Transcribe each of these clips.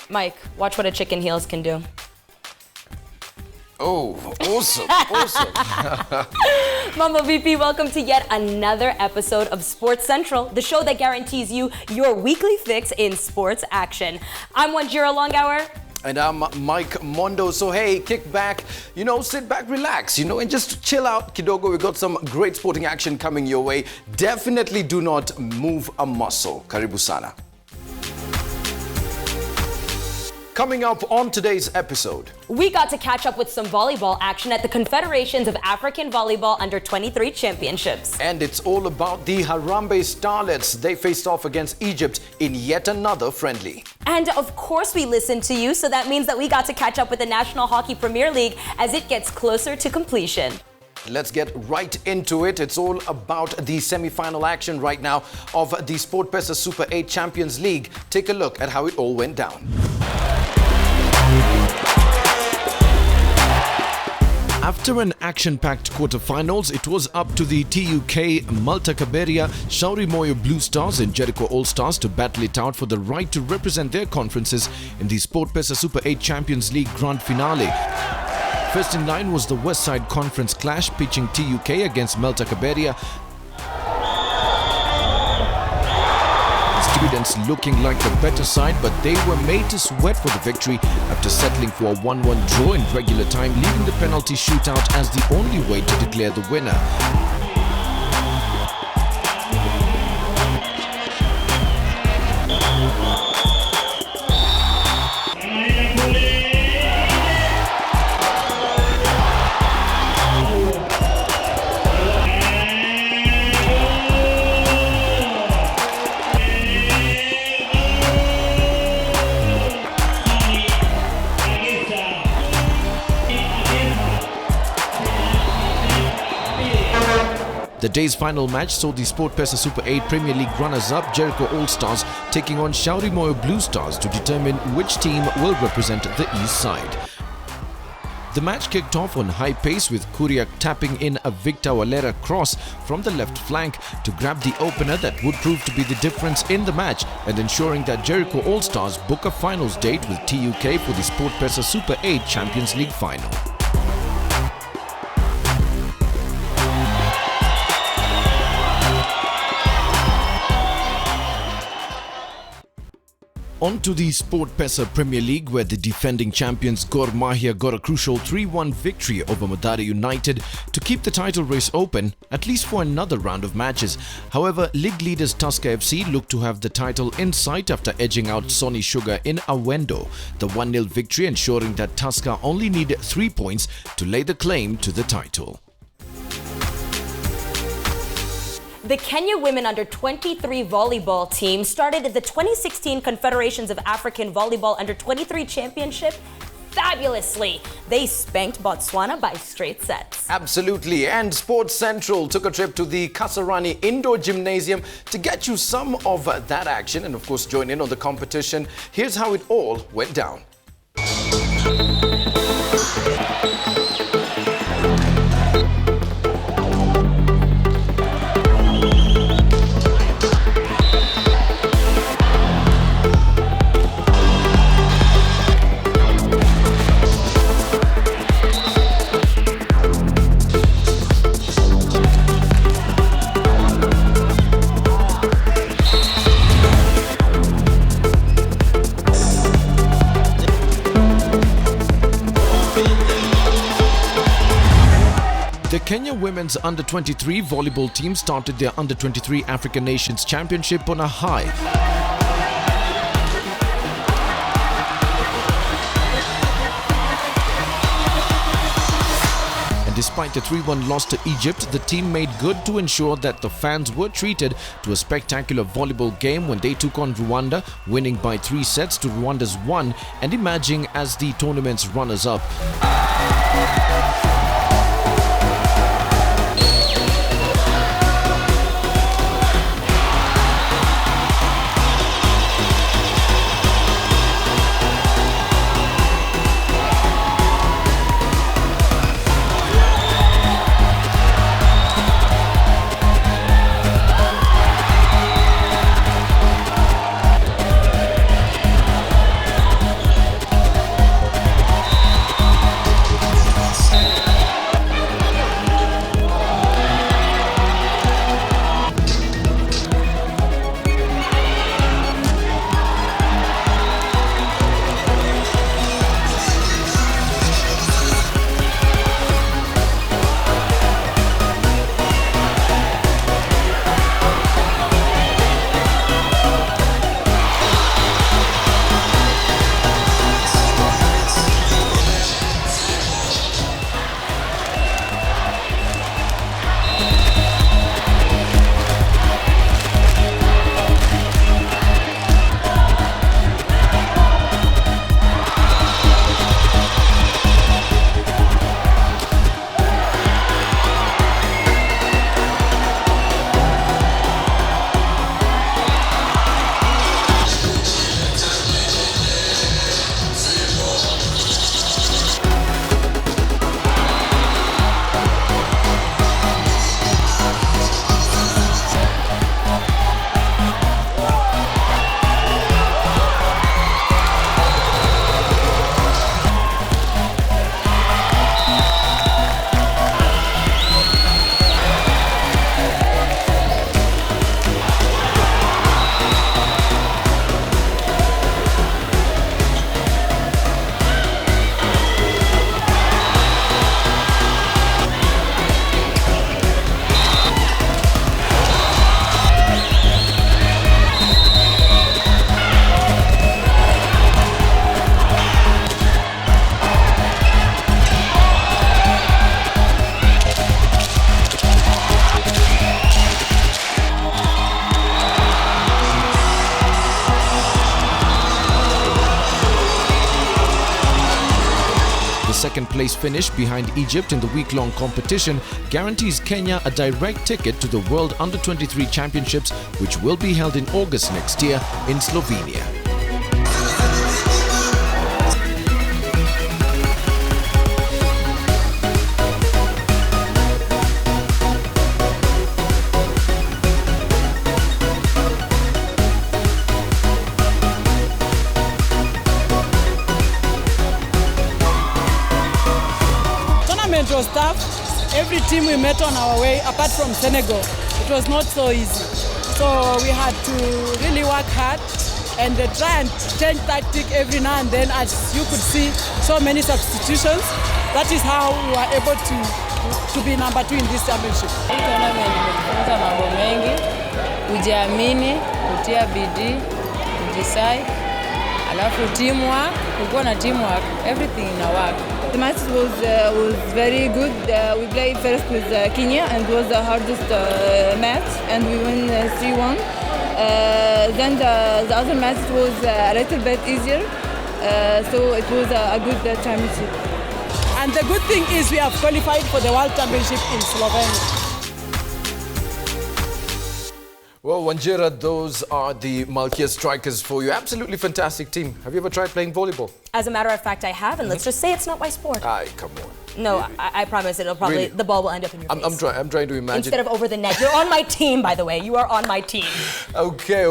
Mike, watch what a chicken heels can do. Oh, awesome, awesome. Mambo VP, welcome to yet another episode of Sports Central, the show that guarantees you your weekly fix in sports action. I'm Wanjira Longhour. And I'm Mike Mondo. So hey, kick back, sit back, relax, and just chill out, Kidogo. We've got some great sporting action coming your way. Definitely do not move a muscle. Karibu sana. Coming up on today's episode, we got to catch up with some volleyball action at the Confederations of African Volleyball Under-23 Championships. And it's all about the Harambee Starlets. They faced off against Egypt in yet another friendly. And of course we listened to you, so that means that we got to catch up with the National Hockey Premier League as it gets closer to completion. Let's get right into it. It's all about the semi-final action right now of the SportPesa Super 8 Champions League. Take a look at how it all went down. After an action-packed quarterfinals, it was up to the TUK Malta Kaberia, Shauri Moyo Blue Stars and Jericho All Stars to battle it out for the right to represent their conferences in the SportPesa Super 8 Champions League Grand Finale. First in line was the West Side Conference clash, pitching TUK against Malta Kaberia. Students looking like the better side, but they were made to sweat for the victory after settling for a 1-1 draw in regular time, leaving the penalty shootout as the only way to declare the winner. The day's final match saw the SportPesa Super 8 Premier League runners-up Jericho All Stars taking on Shauri Moyo Blue Stars to determine which team will represent the east side. The match kicked off on high pace with Kuriak tapping in a Victor Valera cross from the left flank to grab the opener that would prove to be the difference in the match and ensuring that Jericho All Stars book a finals date with TUK for the SportPesa Super 8 Champions League final. On to the SportPesa Premier League, where the defending champions Gor Mahia got a crucial 3-1 victory over Madari United to keep the title race open, at least for another round of matches. However, league leaders Tusker FC looked to have the title in sight after edging out Sony Sugar in Awendo. The 1-0 victory ensuring that Tusker only need 3 points to lay the claim to the title. The Kenya Women Under-23 volleyball team started the 2016 Confederations of African Volleyball Under-23 Championship fabulously. They spanked Botswana by straight sets. Absolutely. And Sports Central took a trip to the Kasarani Indoor Gymnasium to get you some of that action and of course join in on the competition. Here's how it all went down. The Kenya Women's Under-23 volleyball team started their Under-23 African Nations Championship on a high. And despite the 3-1 loss to Egypt, the team made good to ensure that the fans were treated to a spectacular volleyball game when they took on Rwanda, winning by 3 sets to Rwanda's 1 and emerging as the tournament's runners-up. second-place finish behind Egypt in the week-long competition guarantees Kenya a direct ticket to the World Under-23 Championships, which will be held in August next year in Slovenia. It was tough. Every team we met on our way, apart from Senegal, it was not so easy. So we had to really work hard and try and change tactic every now and then. As you could see, so many substitutions. That is how we were able to be number 2 in this championship. Hii tournament imefunza mambo mengi, kujiamini, kutia bidii, kujisai, alafu teamwork, kukuwa na teamwork, everything in a work. The match was very good. We played first with Kenya and it was the hardest match and we won 3-1. Then the other match was a little bit easier, so it was a good championship. And the good thing is we have qualified for the World Championship in Slovenia. Well, Wanjira, those are the Malkia Strikers for you. Absolutely fantastic team. Have you ever tried playing volleyball? As a matter of fact, I have, and let's just say it's not my sport. Aye, come on. No, Really? I promise the ball will end up in your face. I'm trying to imagine. Instead of over the net. You're on my team, by the way. You are on my team. Okay.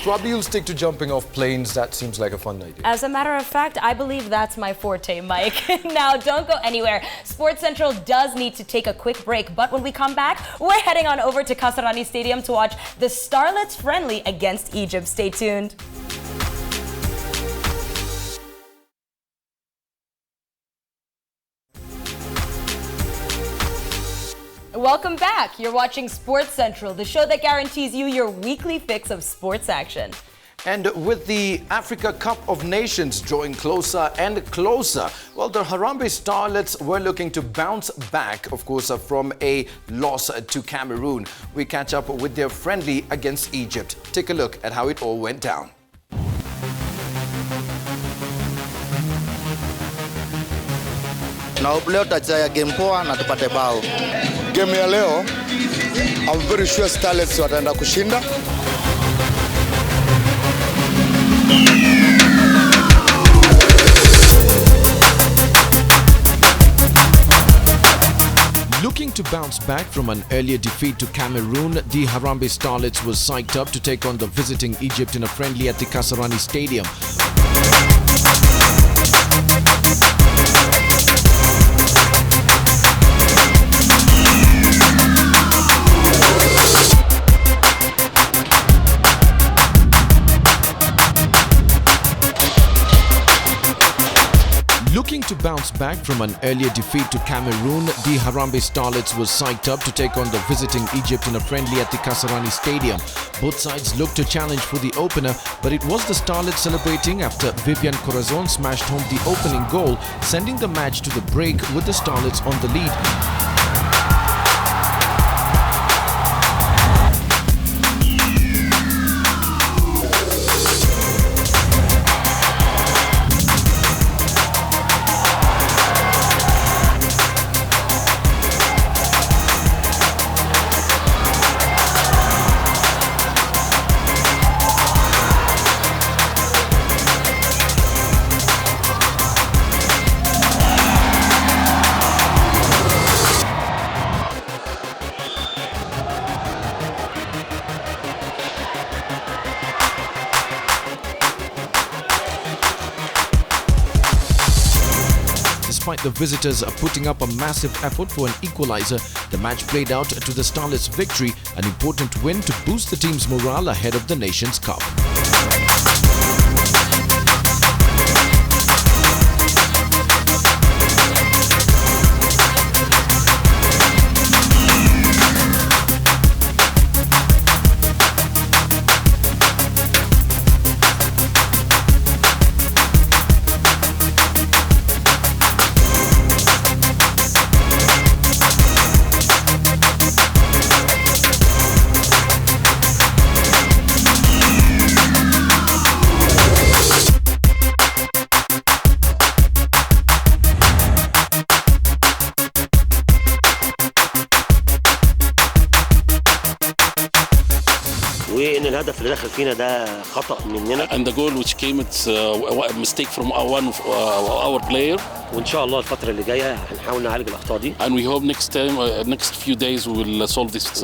Probably you'll stick to jumping off planes. That seems like a fun idea. As a matter of fact, I believe that's my forte, Mike. Now, don't go anywhere. Sports Central does need to take a quick break, but when we come back, we're heading on over to Kasarani Stadium to watch the Starlets friendly against Egypt. Stay tuned. Welcome back. You're watching Sports Central, the show that guarantees you your weekly fix of sports action. And with the Africa Cup of Nations drawing closer and closer, well, the Harambee Starlets were looking to bounce back, of course, from a loss to Cameroon. We catch up with their friendly against Egypt. Take a look at how it all went down. Na leo tutacheza game poa na tupate bao. Game ya leo, I'm very sure Starlets wataenda kushinda. Looking to bounce back from an earlier defeat to Cameroon, the Harambee Starlets was psyched up to take on the visiting Egypt in a friendly at the Kasarani Stadium. Looking to bounce back from an earlier defeat to Cameroon, the Harambee Starlets was psyched up to take on the visiting Egypt in a friendly at the Kasarani Stadium. Both sides looked to challenge for the opener, but it was the Starlets celebrating after Vivian Corazon smashed home the opening goal, sending the match to the break with the Starlets on the lead. Despite the visitors putting up a massive effort for an equalizer, the match played out to the Starlets' victory, an important win to boost the team's morale ahead of the Nations Cup. الهدف اللي دخل فينا ده خطأ مننا. And the goal which came, it's a mistake from one of our player. وإن شاء الله الفترة اللي جاية هنحاول نعالج الأخطاء دي. And we hope next time, next few days, we will solve these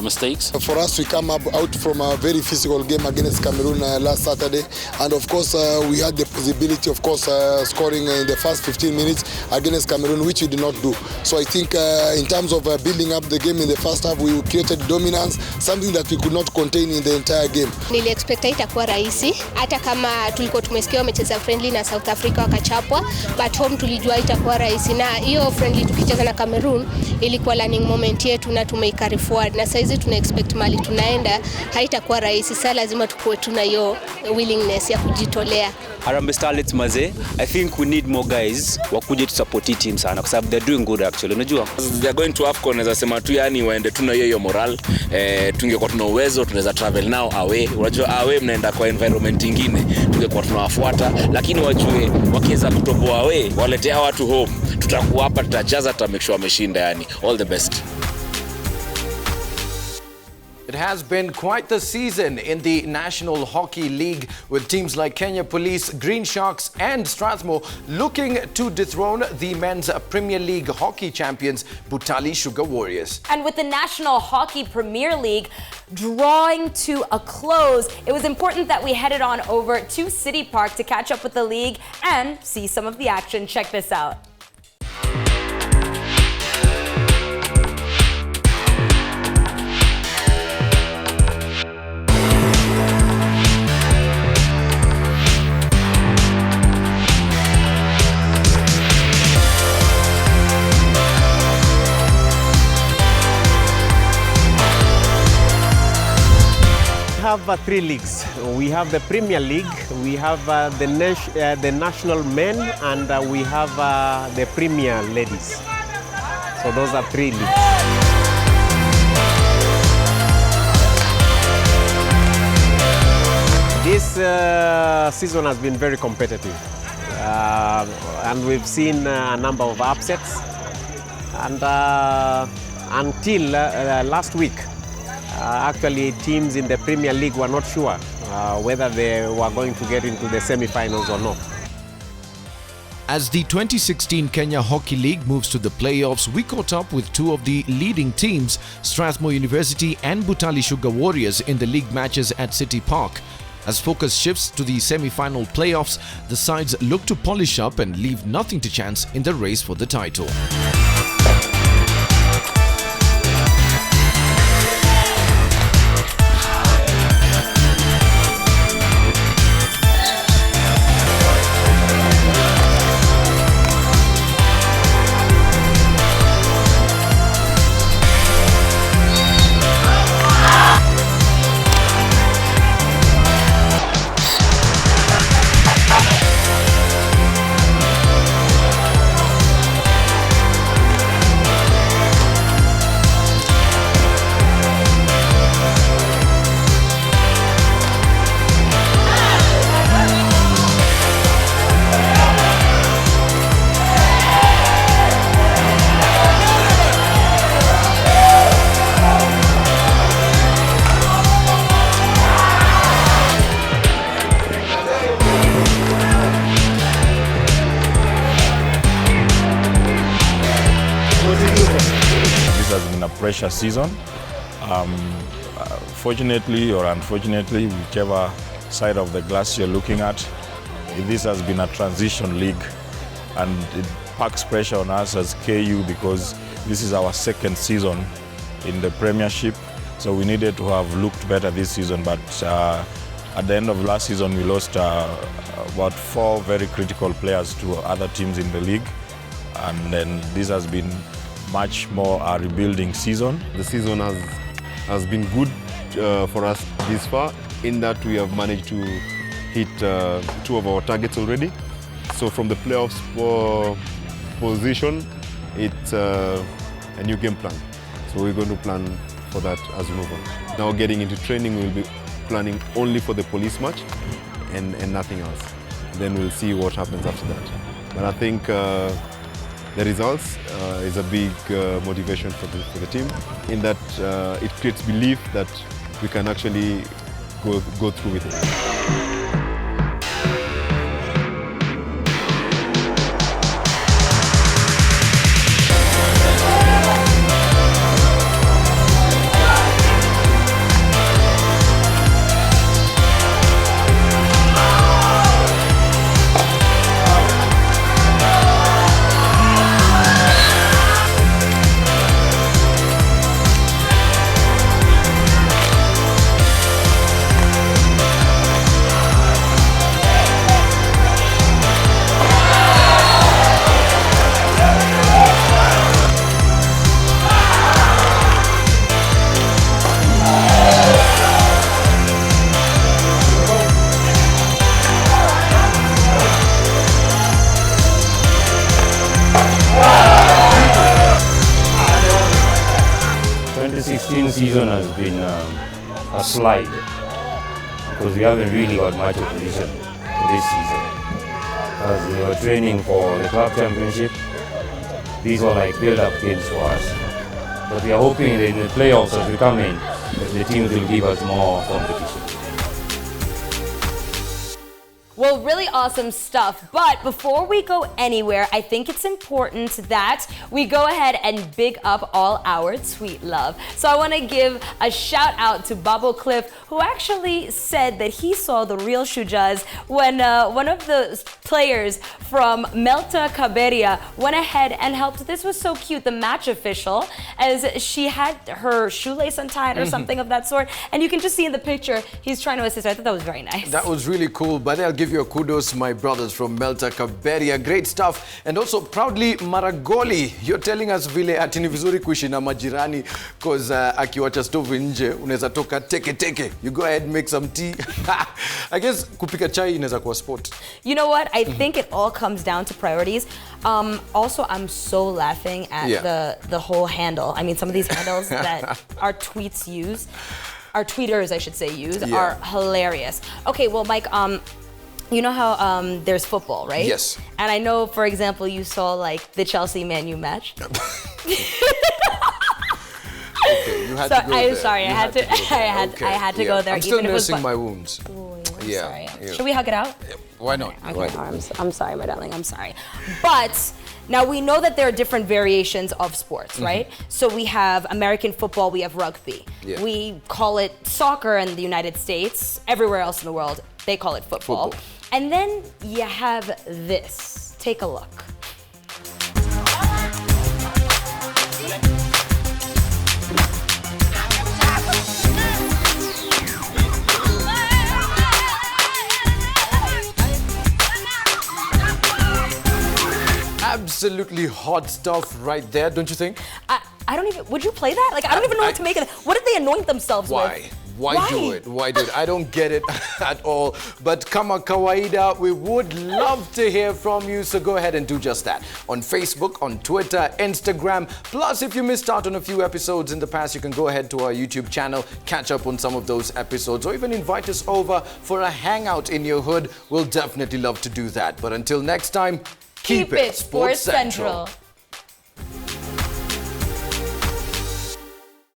mistakes. For us, we come out from a very physical game against Cameroon last Saturday, and of course we had the possibility of course scoring in the first 15 minutes against Cameroon, which we did not do. So I think in terms of building up the game in the first half, we created dominance, something that we could not contain in the entire game. Nili expect itakuwa rahisi, hata kama tulikuwa tumesikia wamecheza friendly na South Africa wakachapwa, but home tulijua itakuwa rahisi, na hiyo friendly tukicheza na Cameroon ilikuwa learning moment yetu na tumeikari forward, na saizi tuna expect mali tunaenda haitakuwa rahisi. Sasa lazima tukue tuna hiyo willingness ya kujitolea. Harambee Starlets mazee, I think we need more guys wakuje to support hii team sana kwa sababu they're doing good actually. Unajua they are going to AFCON, naweza sema tu yani waende tu na hiyo moral. Tungekuwa tuna uwezo tunaweza travel now away. Unajua away mnaenda kwa environment nyingine, tungekuwa tunawafuata, lakini wajue wakiweza kutoboa away waletea watu home, tutakuwa hapa tutajaza, tuta make sure wameshinda yani. All the best. It has been quite the season in the National Hockey League, with teams like Kenya Police, Green Sharks and Strathmore looking to dethrone the men's Premier League hockey champions, Butali Sugar Warriors. And with the National Hockey Premier League drawing to a close, it was important that we headed on over to City Park to catch up with the league and see some of the action. Check this out. We have 3 leagues. We have the Premier League, we have the National Men, and we have the Premier Ladies. So those are 3 leagues. This season has been very competitive, and we've seen a number of upsets. And until last week, actually, teams in the Premier League were not sure whether they were going to get into the semi-finals or not. As the 2016 Kenya Hockey League moves to the playoffs, we caught up with 2 of the leading teams, Strathmore University and Butali Sugar Warriors, in the league matches at City Park. As focus shifts to the semi-final playoffs, the sides look to polish up and leave nothing to chance in the race for the title. Pressure season. Fortunately or unfortunately, whichever side of the glass you're looking at, this has been a transition league, and it packs pressure on us as KU because this is our 2nd season in the Premiership, so we needed to have looked better this season, but at the end of last season we lost about 4 very critical players to other teams in the league, and then this has been much more a rebuilding season. The season has been good for us this far, in that we have managed to hit 2 of our targets already. So from the playoffs position, it's a new game plan. So we're going to plan for that as we move on. Now getting into training, we'll be planning only for the police match and nothing else. Then we'll see what happens after that. But I think the results is a big motivation for the team, in that it creates belief that we can actually go through with it. The season has been a slide because we haven't really got much opposition this season. As we were training for the club championship, these were like build-up games for us. But we are hoping that in the playoffs as we come in, the teams will give us more competition. Well, really awesome stuff. But before we go anywhere, I think it's important that we go ahead and big up all our tweet love. So I want to give a shout out to Babo Cliff, who actually said that he saw the real Shujaz when one of the players from Melta Kaberia went ahead and helped. This was so cute, the match official, as she had her shoelace untied or something of that sort. And you can just see in the picture, he's trying to assist her. I thought that was very nice. That was really cool, but I'll give you a kudos, my brothers from Melta Kaberia. Great stuff. And also proudly Maragoli, you're telling us vile ati ni vizuri kuishi na majirani because akiwacha stove nje unaweza toka teke. You go ahead and make some tea. I guess kupika chai inaweza kuwa sport. You know what? I think it all comes down to priorities. Also, I'm so laughing at the whole handle. I mean, some of these handles that our tweets use, our tweeters, I should say, are hilarious. Okay, well, Mike, you know how there's football, right? Yes. And I know, for example, you saw like the Chelsea-Man U match. Okay, you had to go there. Sorry, I had to go there. I'm still nursing my wounds. Ooh, Yeah. Should we hug it out? Why not? Okay, Why not? I'm sorry, my darling. I'm sorry. But now we know that there are different variations of sports, right? So we have American football, we have rugby. Yeah. We call it soccer in the United States. Everywhere else in the world, they call it football. And then you have this. Take a look. Absolutely hot stuff right there, don't you think? I don't even, would you play that? Like, I don't even know what to make of it. What did they anoint themselves with? Why do it? Why do it? I don't get it at all. But kama kawaida, we would love to hear from you. So go ahead and do just that. On Facebook, on Twitter, Instagram. Plus, if you missed out on a few episodes in the past, you can go ahead to our YouTube channel, catch up on some of those episodes, or even invite us over for a hangout in your hood. We'll definitely love to do that. But until next time, keep it Sports Central.